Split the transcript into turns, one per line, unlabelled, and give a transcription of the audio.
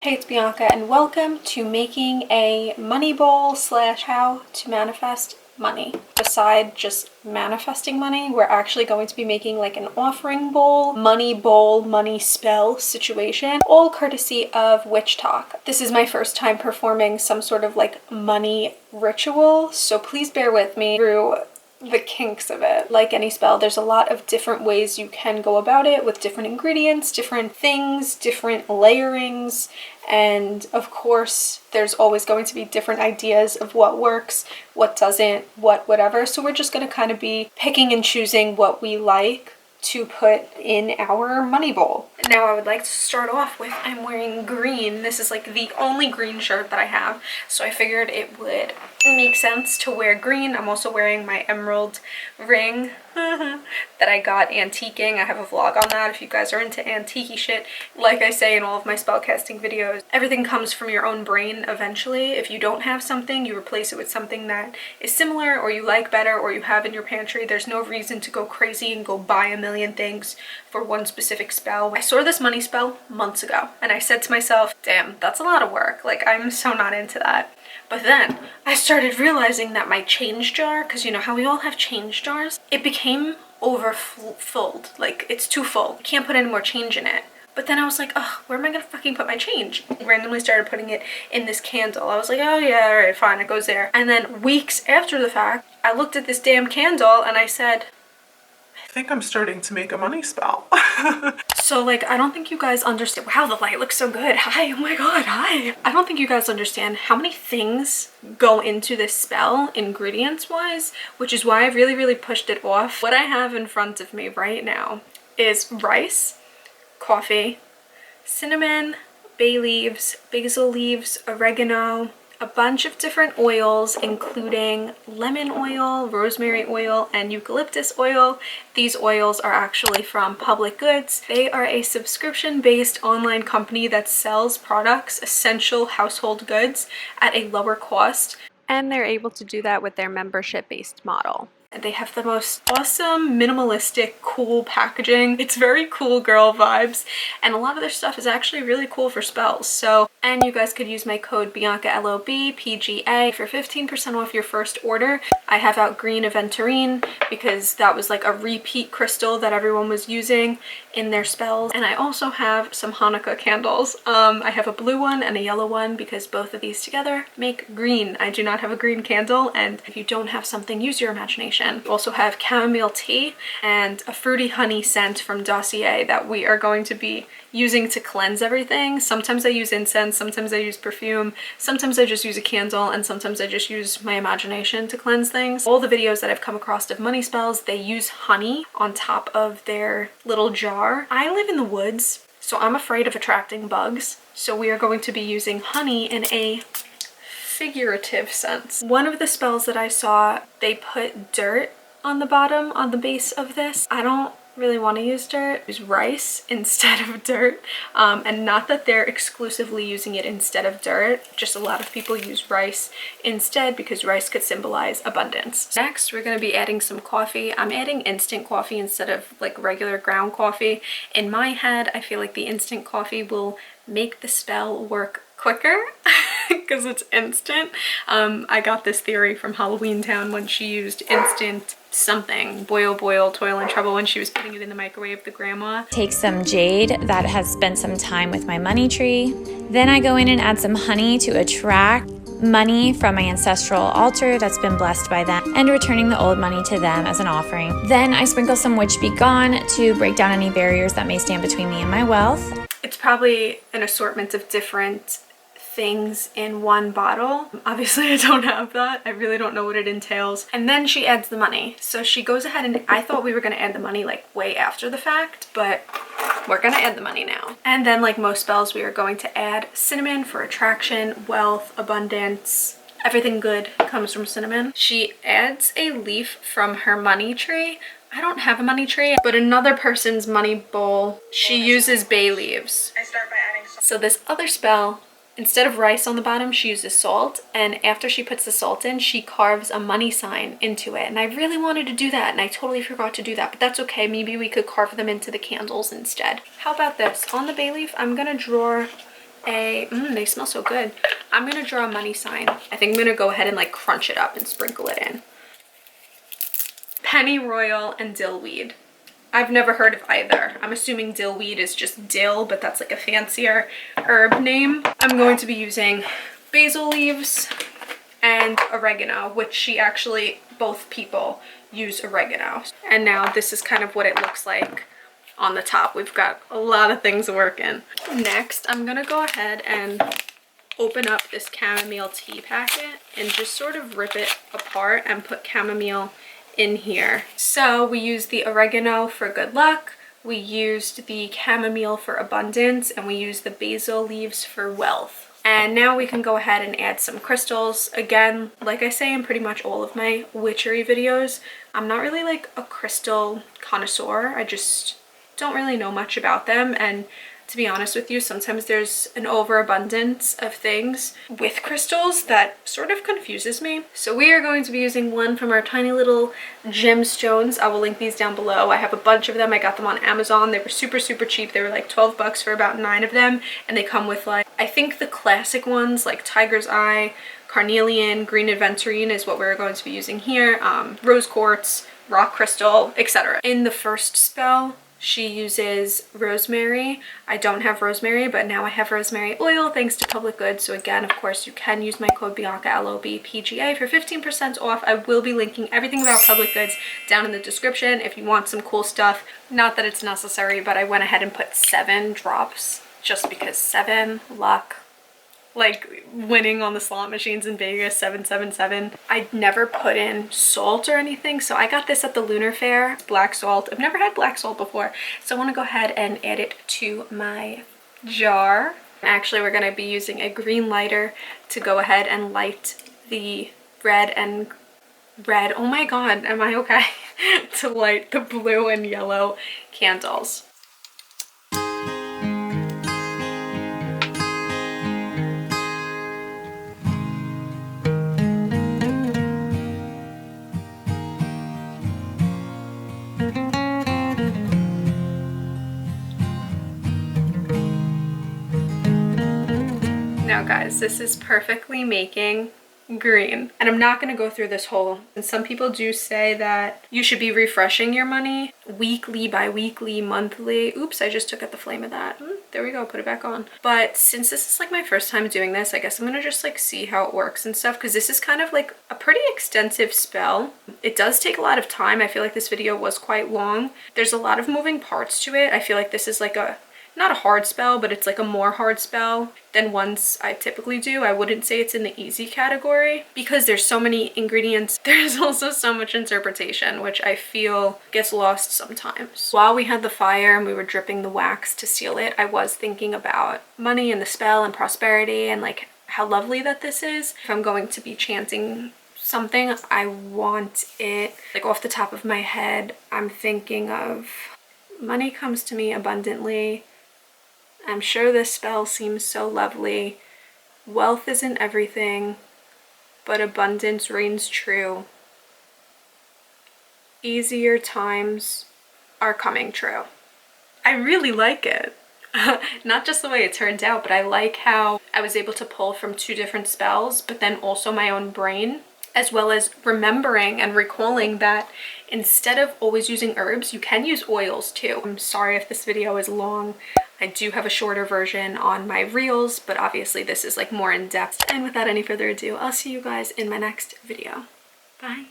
Hey, it's Bianca and welcome to making a money bowl slash how to manifest money. Beside just manifesting money, we're actually going to be making like an offering bowl, money spell situation, all courtesy of witchtok. This is my first time performing some sort of like money ritual, so please bear with me through the kinks of it. Like any spell, there's a lot of different ways you can go about it with different ingredients, different things, different layerings, and of course there's always going to be different ideas of what works, what doesn't, whatever. So we're just going to kind of be picking and choosing what we like to put in our money bowl. Now I would like to start off with, I'm wearing green. This is like the only green shirt that I have, so I figured it would make sense to wear green. I'm also wearing my emerald ring that I got antiquing. I have a vlog on that if you guys are into antique shit. Like I say in all of my spellcasting videos, everything comes from your own brain eventually. If you don't have something, you replace it with something that is similar or you like better or you have in your pantry. There's no reason to go crazy and go buy a million things for one specific spell. I saw this money spell months ago and I said to myself, damn, that's a lot of work. Like, I'm so not into that. But then I started realizing that my change jar, because you know how we all have change jars, it became overfilled. Like, it's too full. I can't put any more change in it. But then I was like, oh, where am I gonna fucking put my change? I randomly started putting it in this candle. I was like, oh yeah, all right, fine, it goes there. And then weeks after the fact, I looked at this damn candle and I said,
I think I'm starting to make a money spell.
So like, I don't think you guys understand. Wow, the light looks so good. Hi, oh my god, hi. I don't think you guys understand how many things go into this spell ingredients wise, which is why I really pushed it off. What I have in front of me right now is rice, coffee, cinnamon, bay leaves, basil leaves, oregano, a bunch of different oils, including lemon oil, rosemary oil, and eucalyptus oil. These oils are actually from Public Goods. They are a subscription-based online company that sells products, essential household goods, at a lower cost. And they're able to do that with their membership-based model. They have the most awesome, minimalistic, cool packaging. It's very cool girl vibes, and a lot of their stuff is actually really cool for spells. So, and you guys could use my code BiancaLOB PGA for 15% off your first order. I have out green aventurine because that was like a repeat crystal that everyone was using in their spells. And I also have some Hanukkah candles. I have a blue one and a yellow one because both of these together make green. I do not have a green candle, and if you don't have something, use your imagination. We also have chamomile tea and a fruity honey scent from Dossier that we are going to be using to cleanse everything. Sometimes I use incense, sometimes I use perfume, sometimes I just use a candle, and sometimes I just use my imagination to cleanse things. All the videos that I've come across of money spells, they use honey on top of their little jar. I live in the woods, so I'm afraid of attracting bugs. So we are going to be using honey in a figurative sense. One of the spells that I saw, they put dirt on the bottom, on the base of this. I don't really want to use dirt. Use rice instead of dirt, and not that they're exclusively using it instead of dirt, just a lot of people use rice instead because rice could symbolize abundance. Next, we're going to be adding some coffee. I'm adding instant coffee instead of like regular ground coffee. In my head, I feel like the instant coffee will make the spell work quicker because it's instant. I got this theory from Halloween Town when she used instant something, boil, toil and trouble, when she was putting it in the microwave, the grandma.
Take some jade that has spent some time with my money tree. Then I go in and add some honey to attract money from my ancestral altar that's been blessed by them, and returning the old money to them as an offering. Then I sprinkle some witch be gone to break down any barriers that may stand between me and my wealth.
It's probably an assortment of different things in one bottle. Obviously I don't have that. I really don't know what it entails. And then she adds the money. So she goes ahead and I thought we were going to add the money like way after the fact, but we're going to add the money now. And then like most spells, we are going to add cinnamon for attraction, wealth, abundance. Everything good comes from cinnamon. She adds a leaf from her money tree. I don't have a money tree, but another person's money bowl, she uses bay leaves.
I start by adding salt.
So this other spell, instead of rice on the bottom, she uses salt, and after she puts the salt in, she carves a money sign into it. And I really wanted to do that, and I totally forgot to do that, but that's okay. Maybe we could carve them into the candles instead. How about this? On the bay leaf, I'm gonna draw they smell so good. I'm gonna draw a money sign. I think I'm gonna go ahead and like crunch it up and sprinkle it in. Pennyroyal and dillweed. I've never heard of either. I'm assuming dillweed is just dill, but that's like a fancier herb name. I'm going to be using basil leaves and oregano, which she actually, both people use oregano. And now this is kind of what it looks like on the top. We've got a lot of things working. Next, I'm gonna go ahead and open up this chamomile tea packet and just sort of rip it apart and put chamomile in here. So we used the oregano for good luck, we used the chamomile for abundance, and we used the basil leaves for wealth. And now we can go ahead and add some crystals. Again, like I say in pretty much all of my witchery videos, I'm not really like a crystal connoisseur. I just don't really know much about them, and to be honest with you, sometimes there's an overabundance of things with crystals that sort of confuses me. So we are going to be using one from our tiny little gemstones. I will link these down below. I have a bunch of them. I got them on Amazon. They were super cheap. They were like 12 bucks for about 9 of them, and they come with like, I think the classic ones like Tiger's Eye, Carnelian, Green Aventurine is what we're going to be using here, rose quartz, rock crystal, etc. In the first spell, she uses rosemary. I don't have rosemary, but now I have rosemary oil thanks to Public Goods. So again, of course, you can use my code BiancaLOBPGA for 15% off. I will be linking everything about Public Goods down in the description if you want some cool stuff. Not that it's necessary, but I went ahead and put 7 drops just because 7 luck. Like winning on the slot machines in Vegas, 777. I'd never put in salt or anything, so I got this at the Lunar Fair, black salt. I've never had black salt before, so I want to go ahead and add it to my jar. Actually, we're going to be using a green lighter to go ahead and light the red, oh my god, am I okay? To light the blue and yellow candles. Now guys, this is perfectly making green, and I'm not going to go through this whole, and some people do say that you should be refreshing your money weekly, bi-weekly, monthly. Oops, I just took out the flame of that. There we go, put it back on. But since this is like my first time doing this, I guess I'm gonna just like see how it works and stuff, because this is kind of like a pretty extensive spell. It does take a lot of time. I feel like this video was quite long. There's a lot of moving parts to it. I feel like this is like a, not a hard spell, but it's like a more hard spell than ones I typically do. I wouldn't say it's in the easy category because there's so many ingredients. There's also so much interpretation, which I feel gets lost sometimes. While we had the fire and we were dripping the wax to seal it, I was thinking about money and the spell and prosperity and like how lovely that this is. If I'm going to be chanting something, I want it like off the top of my head. I'm thinking of money comes to me abundantly. I'm sure this spell seems so lovely. Wealth isn't everything, but abundance reigns true. Easier times are coming true. I really like it. Not just the way it turned out, but I like how I was able to pull from 2 different spells, but then also my own brain, as well as remembering and recalling that instead of always using herbs, you can use oils too. I'm sorry if this video is long. I do have a shorter version on my reels, but obviously this is like more in depth. And without any further ado, I'll see you guys in my next video. Bye.